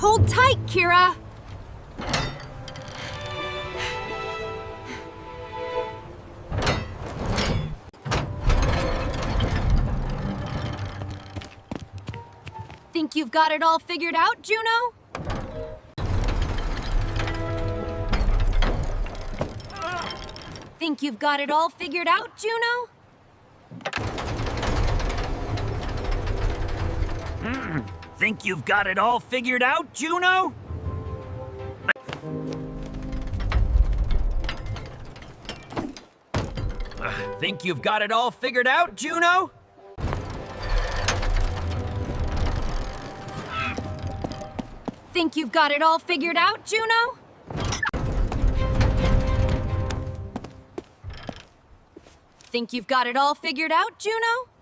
Hold tight, Kira. Think you've got it all figured out, Juno? Think you've got it all figured out, Juno? Think you've got it all figured out, Juno? Think you've got it all figured out, Juno? Think you've got it all figured out, Juno? Think you've got it all figured out, Juno?